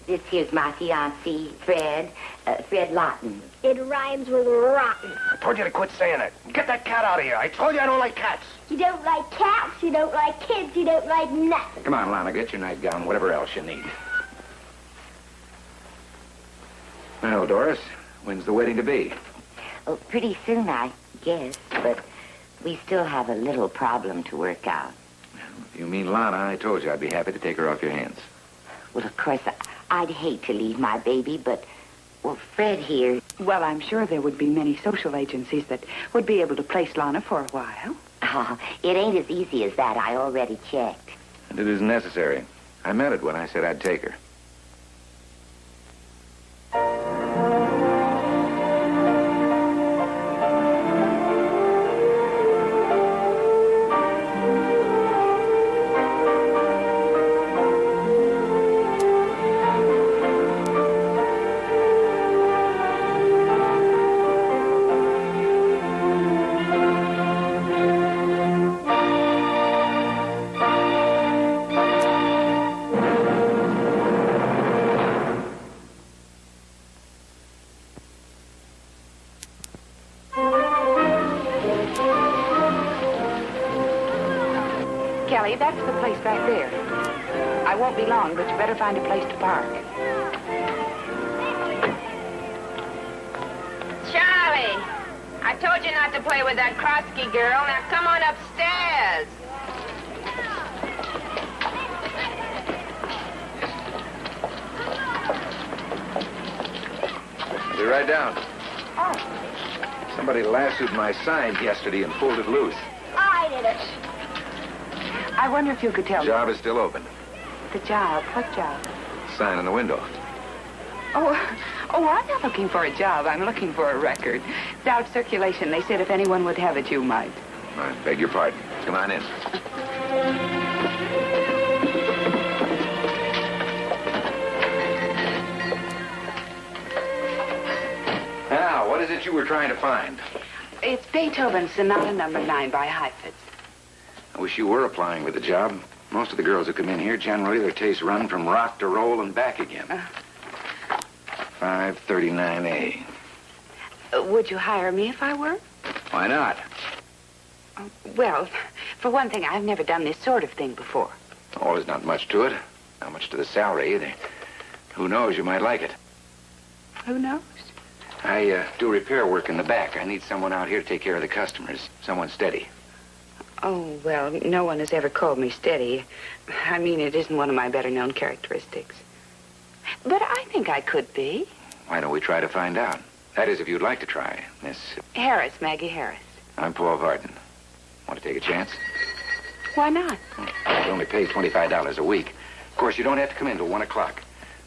This here's my fiancé, Fred. Fred Lawton. It rhymes with rotten. I told you to quit saying it. Get that cat out of here. I told you I don't like cats. You don't like cats, you don't like kids, you don't like nothing. Come on, Lana, get your nightgown, whatever else you need. Well, Doris, when's the wedding to be? Oh, pretty soon, I guess, but we still have a little problem to work out. If you mean Lana, I told you I'd be happy to take her off your hands. Well, of course, I'd hate to leave my baby, but, well, Fred here... Well, I'm sure there would be many social agencies that would be able to place Lana for a while. Oh, it ain't as easy as that. I already checked. And it isn't necessary. I meant it when I said I'd take her. Kelly, that's the place right there. I won't be long, but you better find a place to park. Charlie, I told you not to play with that Krosky girl. Now come on upstairs. Be right down. Oh. Somebody lassoed my sign yesterday and pulled it loose. I did it. I wonder if you could tell me. Job is still open. The job. What job? Sign on the window. Oh, I'm not looking for a job. I'm looking for a record. It's out of circulation. They said if anyone would have it, you might. I beg your pardon. Come on in. Now, what is it you were trying to find? It's Beethoven's Sonata No. 9 by Heifetz. I wish you were applying for the job. Most of the girls who come in here, generally, their tastes run from rock to roll and back again. 539A. Would you hire me if I were? Why not? Well, for one thing, I've never done this sort of thing before. Oh, there's not much to it. Not much to the salary either. Who knows, you might like it. Who knows? I do repair work in the back. I need someone out here to take care of the customers. Someone steady. Oh, well, no one has ever called me steady. I mean, it isn't one of my better-known characteristics. But I think I could be. Why don't we try to find out? That is, if you'd like to try, Miss... Harris, Maggie Harris. I'm Paul Varden. Want to take a chance? Why not? It only pays $25 a week. Of course, you don't have to come in till 1 o'clock.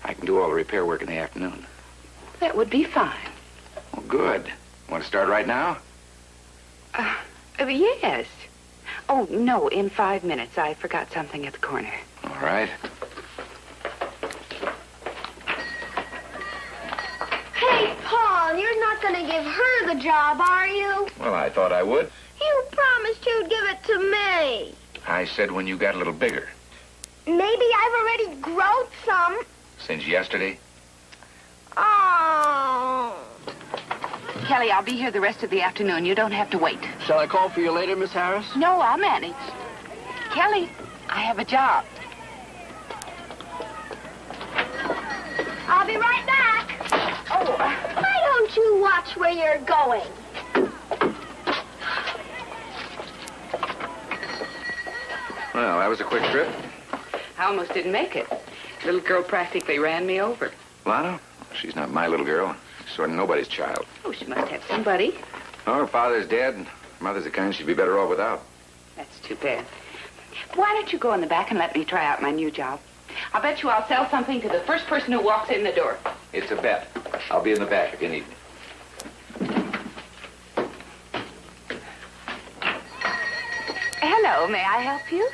I can do all the repair work in the afternoon. That would be fine. Well, good. Want to start right now? Yes. Oh, no, in 5 minutes. I forgot something at the corner. All right. Hey, Paul, you're not going to give her the job, are you? Well, I thought I would. You promised you'd give it to me. I said when you got a little bigger. Maybe I've already grown some. Since yesterday? Oh. Kelly, I'll be here the rest of the afternoon. You don't have to wait. Shall I call for you later, Miss Harris? No, I'll manage. Kelly, I have a job. I'll be right back. Oh, Why don't you watch where you're going? Well, that was a quick trip. I almost didn't make it. Little girl practically ran me over. Lana? She's not my little girl. She's sort of nobody's child. Oh, she must have somebody. Oh, her father's dead, and her mother's the kind she'd be better off without. That's too bad. Why don't you go in the back and let me try out my new job? I'll bet you I'll sell something to the first person who walks in the door. It's a bet. I'll be in the back if you need me. Hello, may I help you?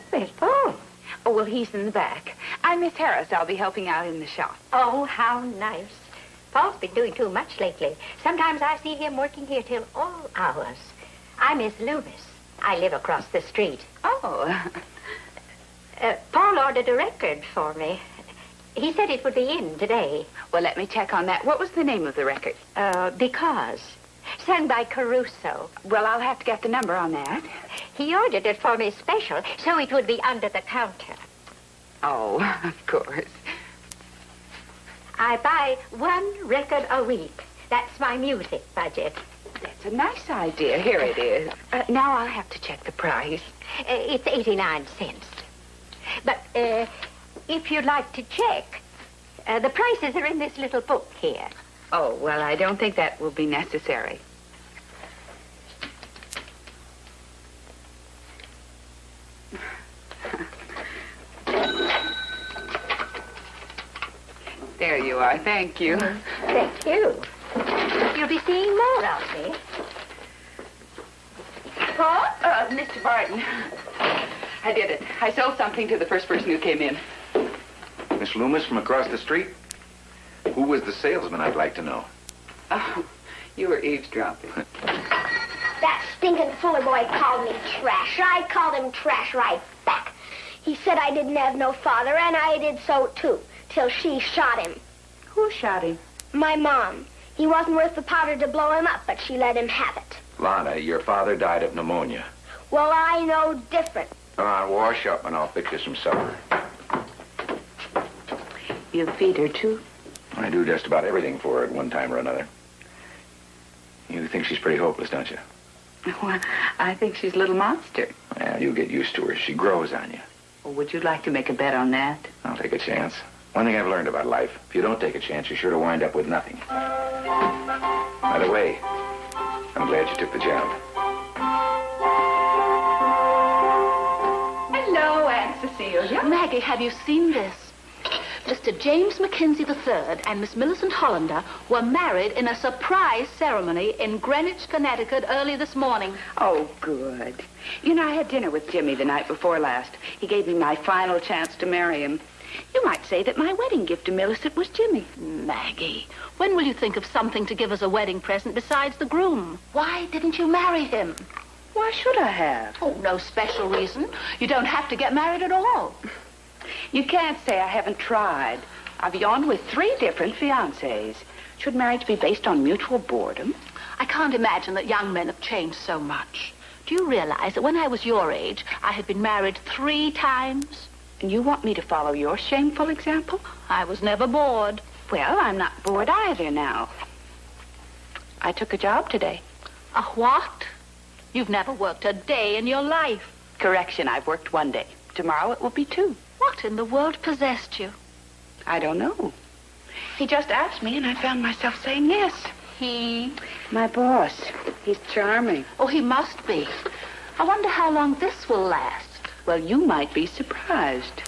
Where's Paul? Oh, well, he's in the back. I'm Miss Harris. I'll be helping out in the shop. Oh, how nice. Paul's been doing too much lately. Sometimes I see him working here till all hours. I'm Miss Loomis. I live across the street. Oh. Paul ordered a record for me. He said it would be in today. Well, let me check on that. What was the name of the record? Because. Sung by Caruso. Well, I'll have to get the number on that. He ordered it for me special, so it would be under the counter. Oh, of course. I buy one record a week. That's my music budget. That's a nice idea. Here it is. Now I'll have to check the price. It's 89 cents. But if you'd like to check, the prices are in this little book here. Oh, well, I don't think that will be necessary. There you are. Thank you. Thank you. You'll be seeing more of me. Paul? Mr. Barton. I did it. I sold something to the first person who came in. Miss Loomis from across the street? Who was the salesman, I'd like to know? Oh, you were eavesdropping. That stinking Fuller boy called me trash. I called him trash right back. He said I didn't have no father, and I did so, too, till she shot him. Who shot him? My mom. He wasn't worth the powder to blow him up, but she let him have it. Lana, your father died of pneumonia. Well, I know different. All right, wash up and I'll fix you some supper. You feed her, too? I do just about everything for her at one time or another. You think she's pretty hopeless, don't you? Well, I think she's a little monster. Well, you'll get used to her. She grows on you. Well, would you like to make a bet on that? I'll take a chance. One thing I've learned about life, if you don't take a chance, you're sure to wind up with nothing. By the way, I'm glad you took the job. Hello, Aunt Cecilia. Maggie, have you seen this? Mr. James Mackenzie III and Miss Millicent Hollander were married in a surprise ceremony in Greenwich, Connecticut early this morning. Oh, good. You know, I had dinner with Jimmy the night before last. He gave me my final chance to marry him. You might say that my wedding gift to Millicent was Jimmy. Maggie, when will you think of something to give as a wedding present besides the groom? Why didn't you marry him? Why should I have? Oh, no special reason. You don't have to get married at all. You can't say I haven't tried. I've yawned with 3 different fiancés. Should marriage be based on mutual boredom? I can't imagine that young men have changed so much. Do you realize that when I was your age, I had been married 3 times? And you want me to follow your shameful example? I was never bored. Well, I'm not bored either now. I took a job today. A what? You've never worked a day in your life. Correction, I've worked 1 day. Tomorrow it will be 2. What in the world possessed you? I don't know. He just asked me, and I found myself saying yes. He? My boss. He's charming. Oh, he must be. I wonder how long this will last. Well, you might be surprised.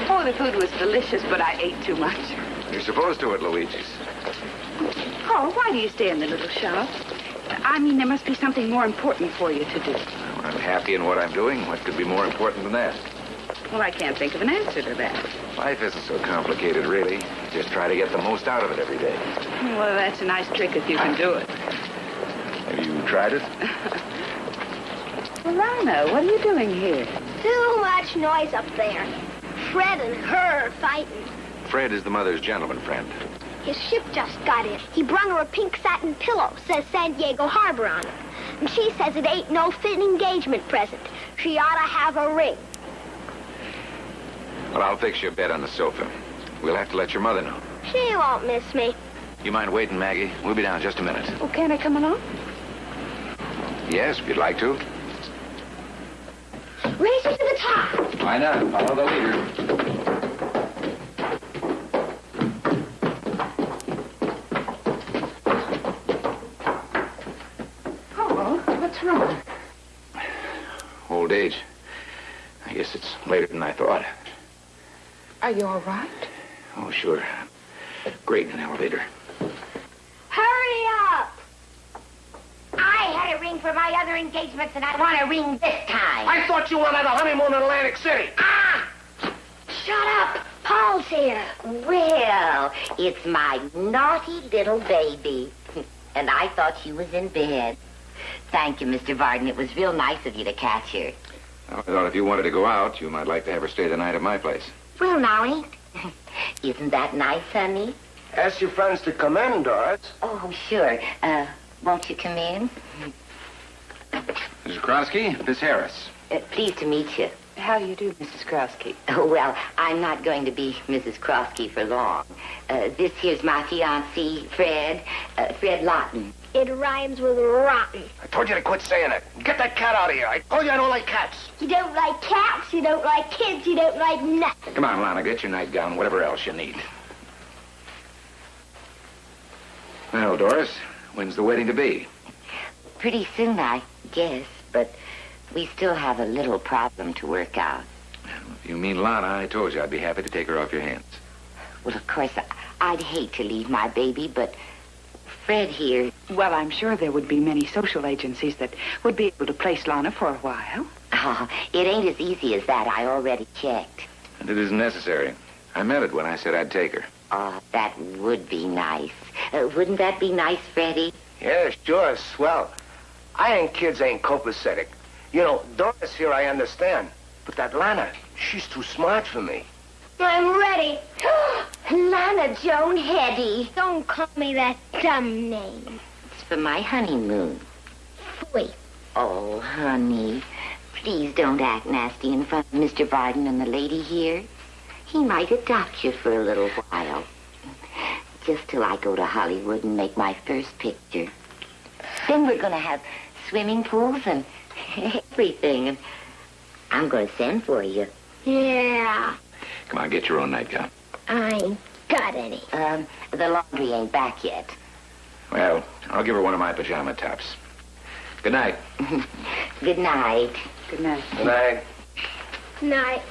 Oh, the food was delicious, but I ate too much. You're supposed to at Luigi's. Oh, why do you stay in the little shop? I mean, there must be something more important for you to do. When I'm happy in what I'm doing, what could be more important than that? Well, I can't think of an answer to that. Life isn't so complicated, really. Just try to get the most out of it every day. Well, that's a nice trick if you can do it. Have you tried it? Lana, what are you doing here? Too much noise up there. Fred and her fighting. Fred is the mother's gentleman friend. His ship just got in. He brung her a pink satin pillow, says San Diego Harbor on it. And she says it ain't no fit engagement present. She ought to have a ring. Well, I'll fix your bed on the sofa. We'll have to let your mother know. She won't miss me. You mind waiting, Maggie? We'll be down just a minute. Oh, can I come along? Yes, if you'd like to. Race her to the top. Why not? Follow the leader. What's wrong? Old age. I guess it's later than I thought. Are you all right? Oh, sure. Great in an elevator. Hurry up! I had a ring for my other engagements, and I want a ring this time. I thought you wanted a honeymoon in Atlantic City. Ah! Shut up! Paul's here. Well, it's my naughty little baby. And I thought she was in bed. Thank you, Mr. Varden. It was real nice of you to catch her. Well, I thought if you wanted to go out, you might like to have her stay the night at my place. Well, now, isn't that nice, honey? Ask your friends to come in, Doris. Oh, sure. Won't you come in? Mrs. Krosky, Miss Harris. Pleased to meet you. How do you do, Mrs. Krosky? Oh, well, I'm not going to be Mrs. Krosky for long. This here's my fiancé, Fred Lawton. It rhymes with rotten. I told you to quit saying it. Get that cat out of here. I told you I don't like cats. You don't like cats, you don't like kids, you don't like nothing. Come on, Lana, get your nightgown, whatever else you need. Well, Doris, when's the wedding to be? Pretty soon, I guess, but we still have a little problem to work out. If you mean Lana, I told you I'd be happy to take her off your hands. Well, of course, I'd hate to leave my baby, but Fred here... Well, I'm sure there would be many social agencies that would be able to place Lana for a while. Oh, it ain't as easy as that. I already checked. And it isn't necessary. I meant it when I said I'd take her. Oh, that would be nice. Wouldn't that be nice, Freddie? Yeah, sure, swell. Kids ain't copacetic. You know, Doris here I understand. But that Lana, she's too smart for me. I'm ready. Lana Joan Hetty. Don't call me that dumb name. It's for my honeymoon. Phooey. Oh, honey, please don't act nasty in front of Mr. Varden and the lady here. He might adopt you for a little while. Just till I go to Hollywood and make my first picture. Then we're going to have swimming pools and everything. And I'm going to send for you. Yeah, Come on, get your own nightgown. I ain't got any. The laundry ain't back yet. Well, I'll give her one of my pajama tops. Good night. Good night. Good night. Good night. Night.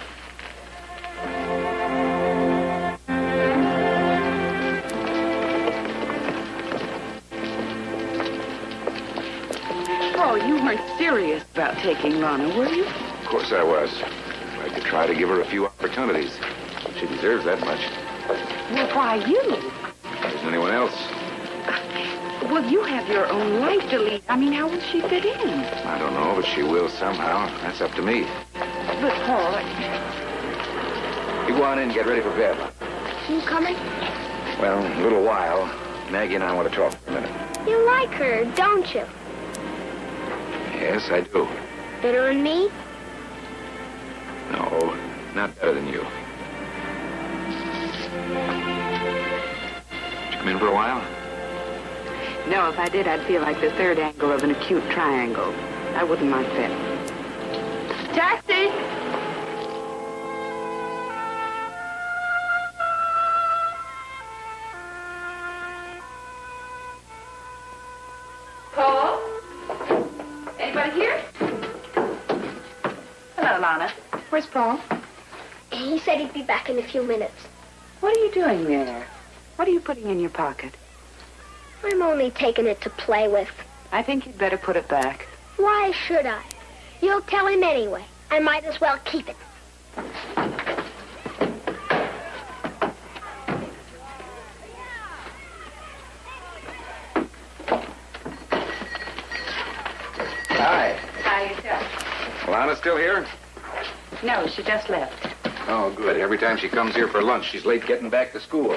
Oh, you weren't serious about taking Lana, were you? Of course I was. I'd like to try to give her a few opportunities. She deserves that much. Well, why you? There isn't anyone else. Well, you have your own life to lead. I mean, how will she fit in? I don't know, but she will somehow. That's up to me. But, Paul, You go on in and get ready for bed. You coming? Well, in a little while, Maggie and I want to talk for a minute. You like her, don't you? Yes, I do. Better than me? No, not better than you. Did you come in for a while? no, if I did, I'd feel like the third angle of an acute triangle. I wouldn't like that. Taxi! Paul? Anybody here? Hello, Lana. Where's Paul? He said he'd be back in a few minutes. What are you doing there? What are you putting in your pocket? I'm only taking it to play with. I think you'd better put it back. Why should I? You'll tell him anyway. I might as well keep it. Hi. Hi, yourself. Lana's still here? No, she just left. Oh, good. Every time she comes here for lunch, she's late getting back to school.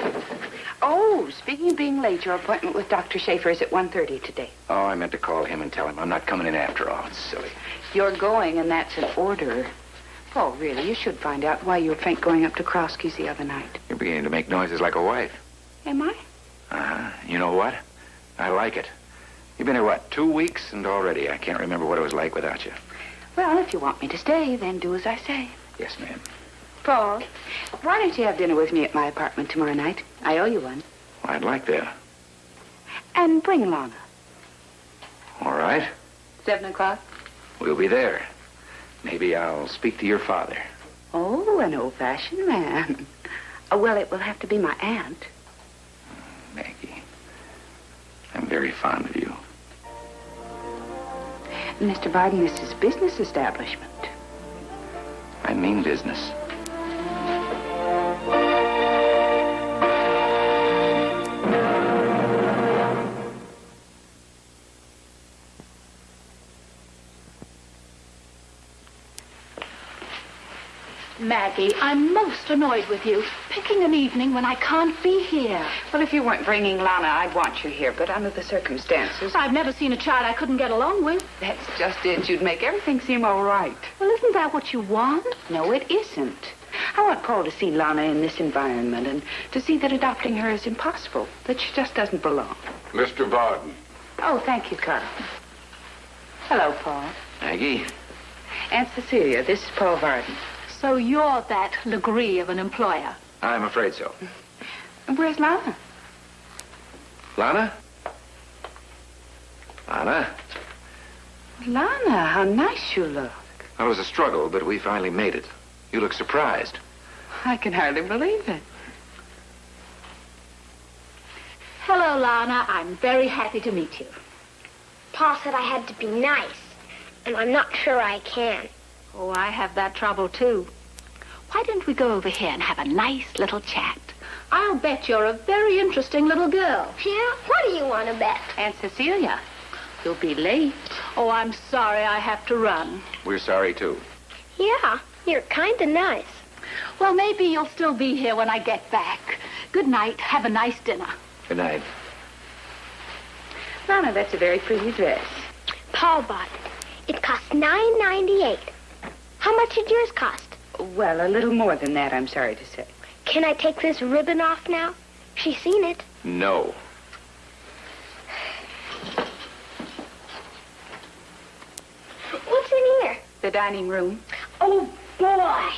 Oh, speaking of being late, your appointment with Dr. Schaefer is at 1:30 today. Oh, I meant to call him and tell him I'm not coming in after all. It's silly. You're going, and that's an order. Paul, really, you should find out why you were faint going up to Krosky's the other night. You're beginning to make noises like a wife. Am I? Uh-huh. You know what? I like it. You've been here, what, 2 weeks? And already I can't remember what it was like without you. Well, if you want me to stay, then do as I say. Yes, ma'am. Paul, why don't you have dinner with me at my apartment tomorrow night? I owe you one. Well, I'd like that. And bring Lana. All right. 7 o'clock? We'll be there. Maybe I'll speak to your father. Oh, an old-fashioned man. Oh, well, it will have to be my aunt. Maggie, I'm very fond of you. Mr. Biden, this is a business establishment. I mean business. Maggie, I'm most annoyed with you. Picking an evening when I can't be here. Well, if you weren't bringing Lana, I'd want you here, but under the circumstances... I've never seen a child I couldn't get along with. That's just it. You'd make everything seem all right. Well, isn't that what you want? No, it isn't. I want Paul to see Lana in this environment and to see that adopting her is impossible, that she just doesn't belong. Mr. Varden. Oh, thank you, Carl. Hello, Paul. Maggie? Aunt Cecilia, this is Paul Varden. So you're that Legree of an employer. I'm afraid so. Where's Lana? Lana? Lana? Lana, how nice you look. Well, it was a struggle, but we finally made it. You look surprised. I can hardly believe it. Hello, Lana. I'm very happy to meet you. Paul said I had to be nice, and I'm not sure I can. Oh, I have that trouble, too. Why don't we go over here and have a nice little chat? I'll bet you're a very interesting little girl. Yeah? What do you want to bet? Aunt Cecilia, you'll be late. Oh, I'm sorry I have to run. We're sorry, too. Yeah, you're kind of nice. Well, maybe you'll still be here when I get back. Good night. Have a nice dinner. Good night. Lana, that's a very pretty dress. Paul bought it. It cost $9.98. How much did yours cost? Well, a little more than that, I'm sorry to say. Can I take this ribbon off now? She's seen it. No. What's in here? The dining room. Oh, boy.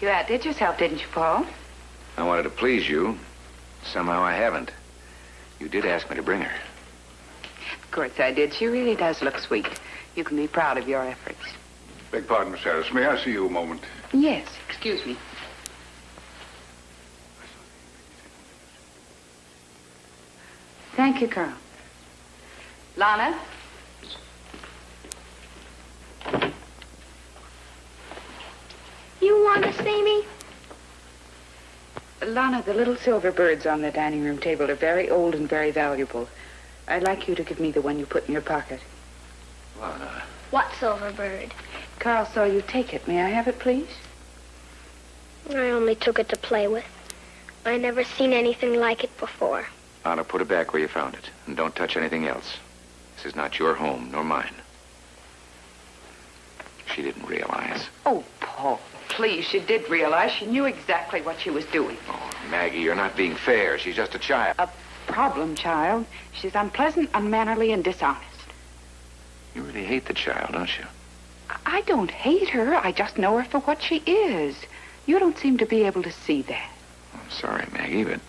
You outdid yourself, didn't you, Paul? I wanted to please you. Somehow I haven't. You did ask me to bring her. Of course I did. She really does look sweet. You can be proud of your efforts. Beg pardon, Miss Harris. May I see you a moment? Yes, excuse me. Thank you, Carl. Lana? You want to see me? Lana, the little silver birds on the dining room table are very old and very valuable. I'd like you to give me the one you put in your pocket. Lana. What silver bird? Carl saw you take it. May I have it, please? I only took it to play with. I never seen anything like it before. Lana, put it back where you found it. And don't touch anything else. This is not your home, nor mine. She didn't realize. Oh, Paul, please. She did realize. She knew exactly what she was doing. Oh, Maggie, you're not being fair. She's just a child. A problem child. She's unpleasant, unmannerly, and dishonest. You really hate the child, don't you? I don't hate her. I just know her for what she is. You don't seem to be able to see that. I'm sorry, Maggie, but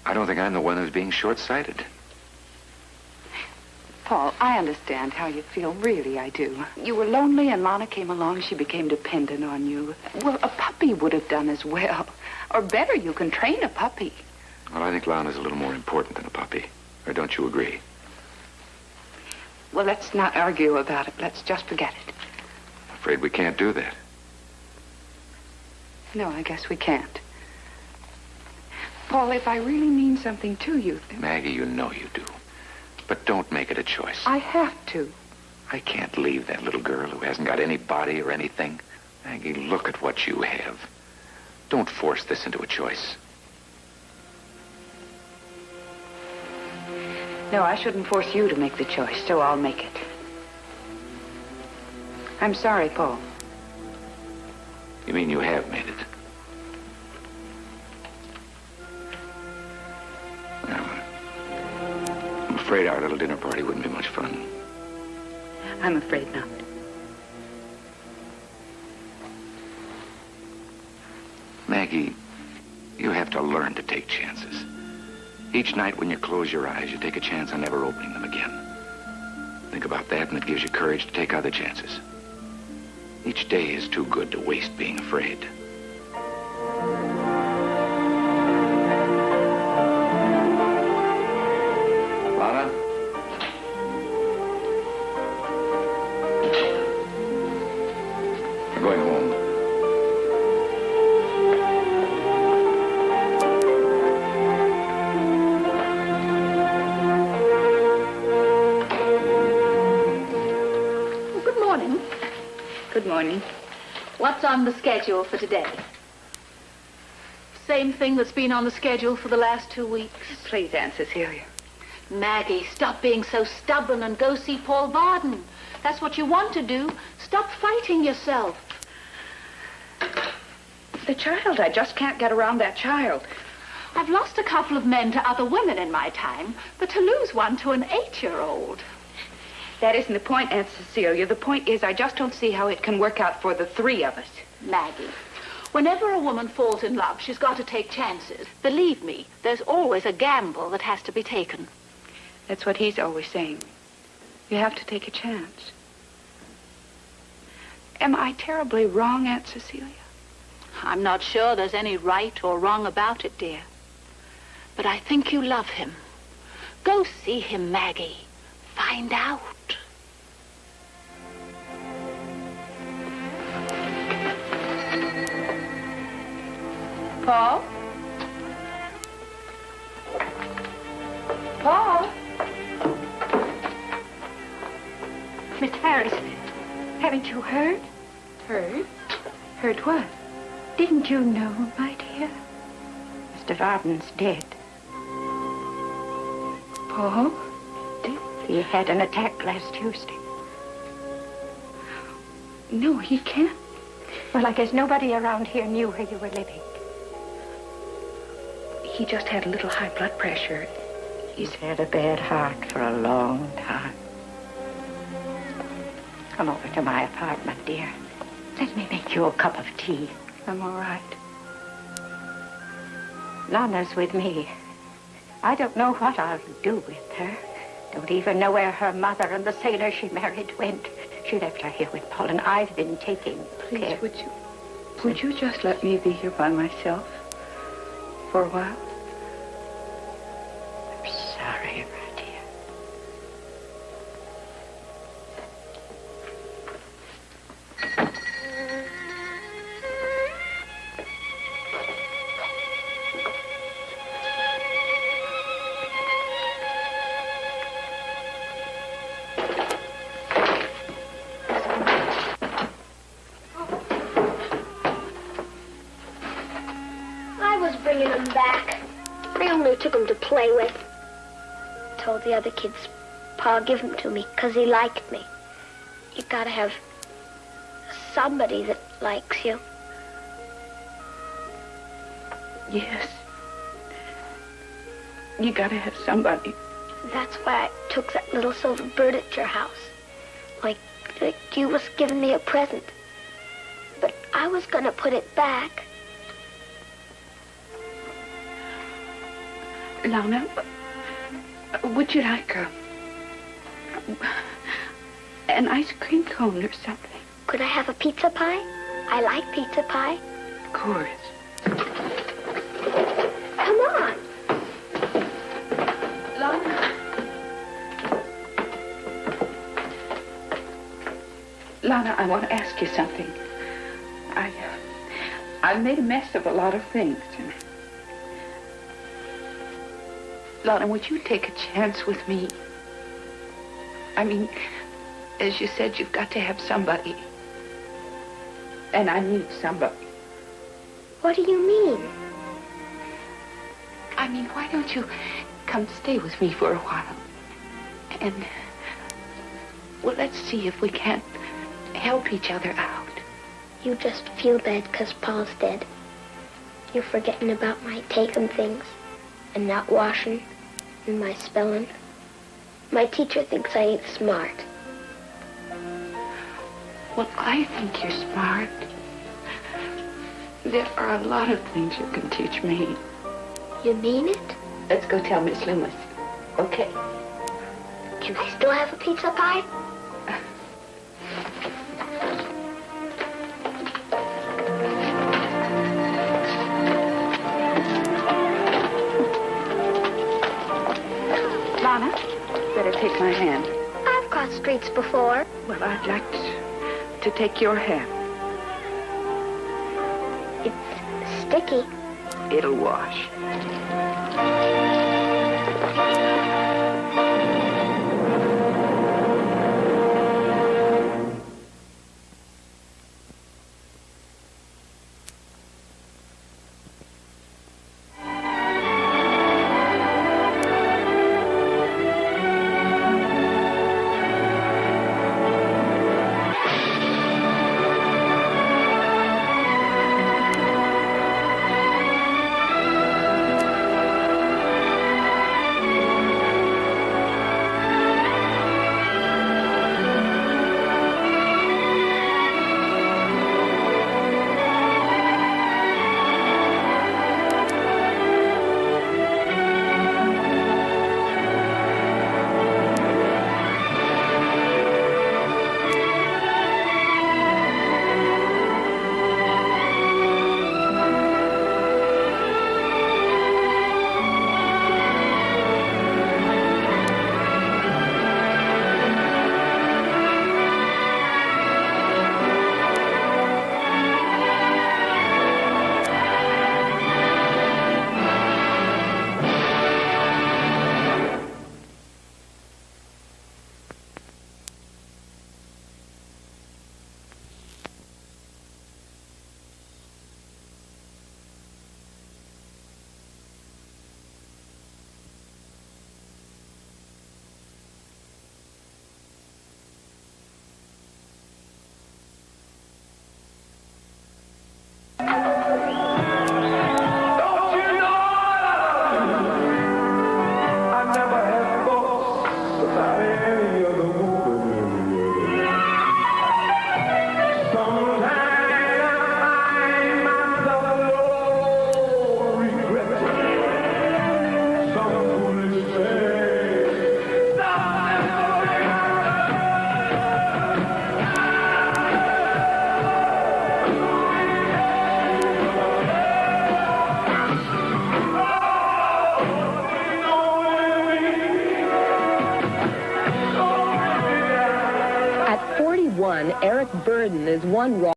I don't think I'm the one who's being short-sighted. Paul, I understand how you feel. Really, I do. You were lonely and Lana came along. She became dependent on you. Well, a puppy would have done as well. Or better, you can train a puppy. Well, I think Lana's a little more important than a puppy. Or don't you agree? Well, let's not argue about it. Let's just forget it. I'm afraid we can't do that. No, I guess we can't. Paul, if I really mean something to you... Maggie, you know you do. But don't make it a choice. I have to. I can't leave that little girl who hasn't got any body or anything. Maggie, look at what you have. Don't force this into a choice. No, I shouldn't force you to make the choice, so I'll make it. I'm sorry, Paul. You mean you have made it? Well, I'm afraid our little dinner party wouldn't be much fun. I'm afraid not. Maggie, you have to learn to take chances. Each night when you close your eyes, you take a chance on never opening them again. Think about that, and it gives you courage to take other chances. Each day is too good to waste being afraid. Lana? We're going home. Good morning. What's on the schedule for today? Same thing that's been on the schedule for the last 2 weeks. Please, Aunt Cecilia. Maggie, stop being so stubborn and go see Paul Varden. That's what you want to do. Stop fighting yourself. The child, I just can't get around that child. I've lost a couple of men to other women in my time, but to lose one to an 8-year-old. That isn't the point, Aunt Cecilia. The point is I just don't see how it can work out for the 3 of us. Maggie, whenever a woman falls in love, she's got to take chances. Believe me, there's always a gamble that has to be taken. That's what he's always saying. You have to take a chance. Am I terribly wrong, Aunt Cecilia? I'm not sure there's any right or wrong about it, dear. But I think you love him. Go see him, Maggie. Find out. Paul? Paul? Miss Harris, haven't you heard? Heard? Heard what? Didn't you know, my dear? Mr. Varden's dead. Paul? He had an attack last Tuesday. No, he can't. Well, I guess nobody around here knew where you were living. He just had a little high blood pressure. He's had a bad heart for a long time. Come over to my apartment, dear. Let me make you a cup of tea. I'm all right. Lana's with me. I don't know what I'll do with her. Don't even know where her mother and the sailor she married went. She left her here with Paul, and I've been taking care. Please, would you just let me be here by myself for a while? I'm sorry, my dear. Bringing him back. I only took him to play with. Told the other kids Pa give him to me because he liked me. You gotta have somebody that likes you. Yes. You gotta have somebody. That's why I took that little silver bird at your house. Like you was giving me a present. But I was gonna put it back. Lana, would you like an ice cream cone or something? Could I have a pizza pie? I like pizza pie. Of course. Come on. Lana, I want to ask you something. I made a mess of a lot of things. Lana, would you take a chance with me? I mean, as you said, you've got to have somebody. And I need somebody. What do you mean? I mean, why don't you come stay with me for a while? And, well, let's see if we can't help each other out. You just feel bad because Paul's dead. You're forgetting about my taking things and not washing and my spelling. My teacher thinks I ain't smart. Well, I think you're smart. There are a lot of things you can teach me. You mean it? Let's go tell Miss Loomis. Okay. Can I still have a pizza pie? Lana, better take my hand. I've crossed streets before. Well, I'd like to take your hand. It's sticky. It'll wash. Eric Burden is one raw